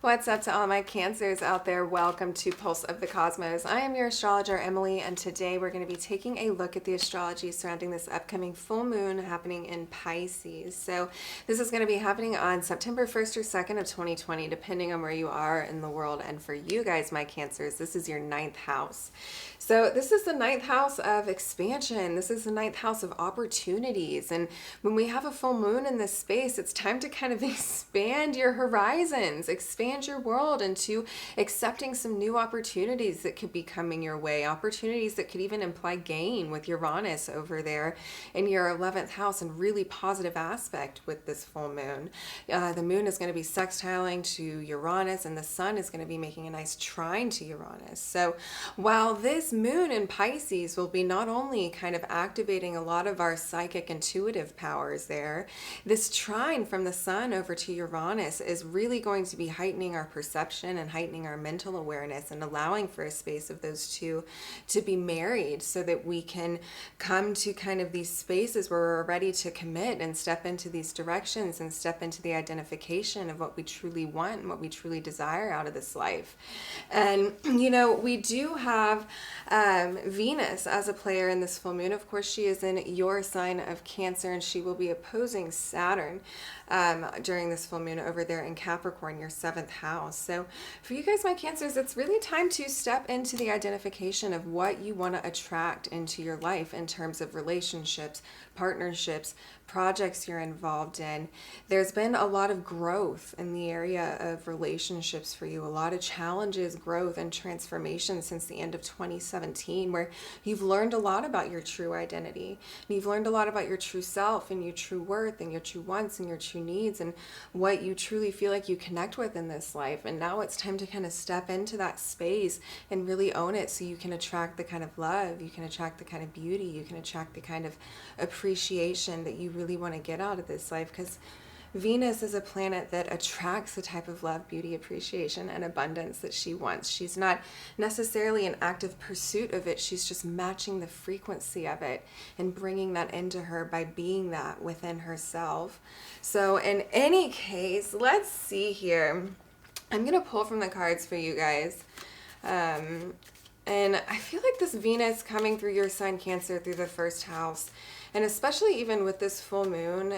What's up to all my Cancers out there? Welcome to Pulse of the Cosmos. I am your astrologer, Emily, and today we're going to be taking a look at the astrology surrounding this upcoming full moon happening in Pisces. So this is going to be happening on September 1st or 2nd of 2020, depending on where you are in the world. And for you guys, my Cancers, this is your 9th house. So this is the 9th house of expansion. This is the 9th house of opportunities. And when we have a full moon in this space, it's time to kind of expand your horizons, expand your world into accepting some new opportunities that could be coming your way, opportunities that could even imply gain with Uranus over there in your 11th house, and really positive aspect with this full moon. The moon is going to be sextiling to Uranus, and the sun is going to be making a nice trine to Uranus. So while this moon in Pisces will be not only kind of activating a lot of our psychic intuitive powers there, this trine from the sun over to Uranus is really going to be heightening our perception and heightening our mental awareness and allowing for a space of those two to be married, so that we can come to kind of these spaces where we're ready to commit and step into these directions and step into the identification of what we truly want and what we truly desire out of this life. And you know, we do have Venus as a player in this full moon. Of course, she is in your sign of Cancer, and she will be opposing Saturn during this full moon over there in Capricorn, your 7th house. So for you guys, my Cancers, it's really time to step into the identification of what you want to attract into your life in terms of relationships, partnerships, projects you're involved in. There's been a lot of growth in the area of relationships for you, a lot of challenges, growth, and transformation since the end of 2017, where you've learned a lot about your true identity, and you've learned a lot about your true self and your true worth and your true wants and your true needs and what you truly feel like you connect with in this life. And now it's time to kind of step into that space and really own it, so you can attract the kind of love, you can attract the kind of beauty, you can attract the kind of appreciation that you really want to get out of this life. Because Venus is a planet that attracts the type of love, beauty, appreciation, and abundance that she wants. She's not necessarily in active pursuit of it. She's just matching the frequency of it and bringing that into her by being that within herself. So in any case, let's see here. I'm going to pull from the cards for you guys. And I feel like this Venus coming through your sign Cancer through the 1st house, and especially even with this full moon,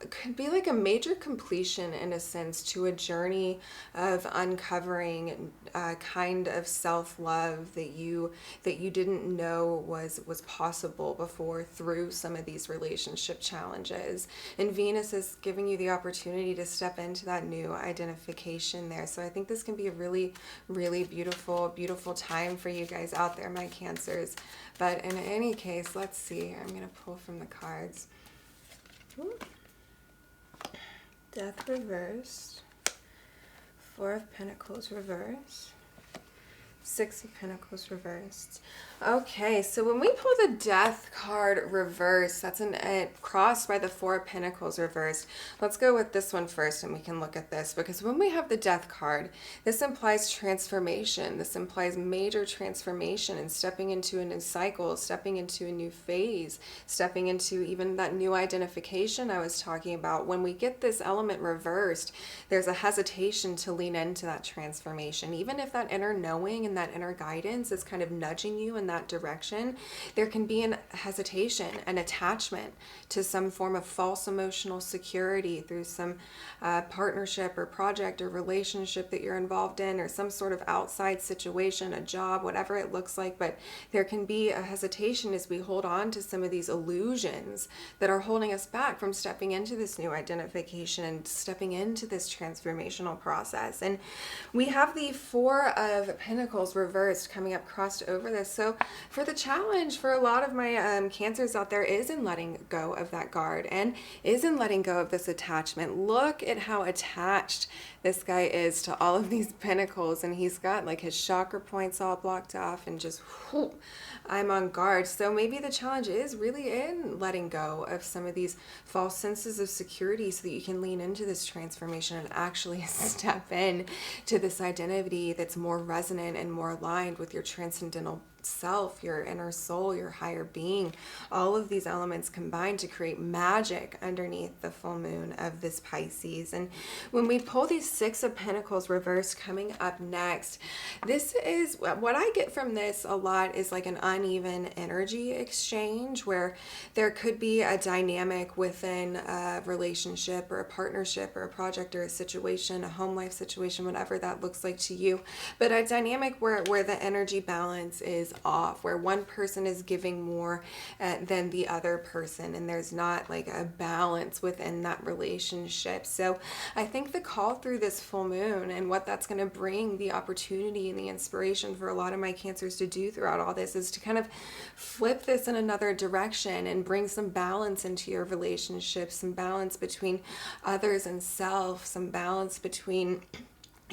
could be like a major completion in a sense to a journey of uncovering a kind of self-love that you didn't know was possible before through some of these relationship challenges. And Venus is giving you the opportunity to step into that new identification there. So I think this can be a really, really beautiful time for you guys out there, my Cancers. But in any case, let's see. I'm going to pull from the cards. Ooh. Death reversed. 4 of Pentacles reversed. 6 of Pentacles reversed. Okay, so when we pull the Death card reversed, that's crossed by the 4 of Pentacles reversed. Let's go with this one first and we can look at this, because when we have the Death card, this implies transformation. This implies major transformation and stepping into a new cycle, stepping into a new phase, stepping into even that new identification I was talking about. When we get this element reversed, there's a hesitation to lean into that transformation. Even if that inner knowing and that inner guidance is kind of nudging you in that direction, there can be an hesitation, an attachment to some form of false emotional security through some partnership or project or relationship that you're involved in, or some sort of outside situation, a job, whatever it looks like. But there can be a hesitation as we hold on to some of these illusions that are holding us back from stepping into this new identification and stepping into this transformational process. And we have the 4 of Pentacles reversed coming up, crossed over this. So for the challenge for a lot of my Cancers out there is in letting go of that guard and is in letting go of this attachment. Look at how attached this guy is to all of these pentacles, and he's got like his chakra points all blocked off and just whoo, I'm on guard. So maybe the challenge is really in letting go of some of these false senses of security so that you can lean into this transformation and actually step in to this identity that's more resonant and more aligned with your transcendental self, your inner soul, your higher being. All of these elements combine to create magic underneath the full moon of this Pisces. And when we pull these Six of Pentacles reversed coming up next, this is what I get from this a lot, is like an uneven energy exchange where there could be a dynamic within a relationship or a partnership or a project or a situation, a home life situation, whatever that looks like to you, but a dynamic where the energy balance is off, where one person is giving more than the other person, and there's not like a balance within that relationship. So I think the call through this full moon and what that's going to bring, the opportunity and the inspiration for a lot of my Cancers to do throughout all this, is to kind of flip this in another direction and bring some balance into your relationship, some balance between others and self, some balance between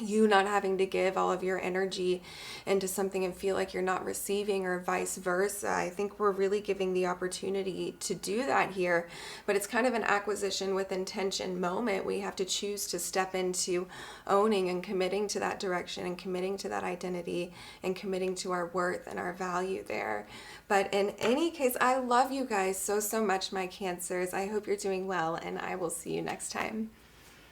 you not having to give all of your energy into something and feel like you're not receiving, or vice versa. I think we're really giving the opportunity to do that here, but it's kind of an acquisition with intention moment. We have to choose to step into owning and committing to that direction and committing to that identity and committing to our worth and our value there. But in any case, I love you guys so much, my Cancers. I hope you're doing well, and I will see you next time.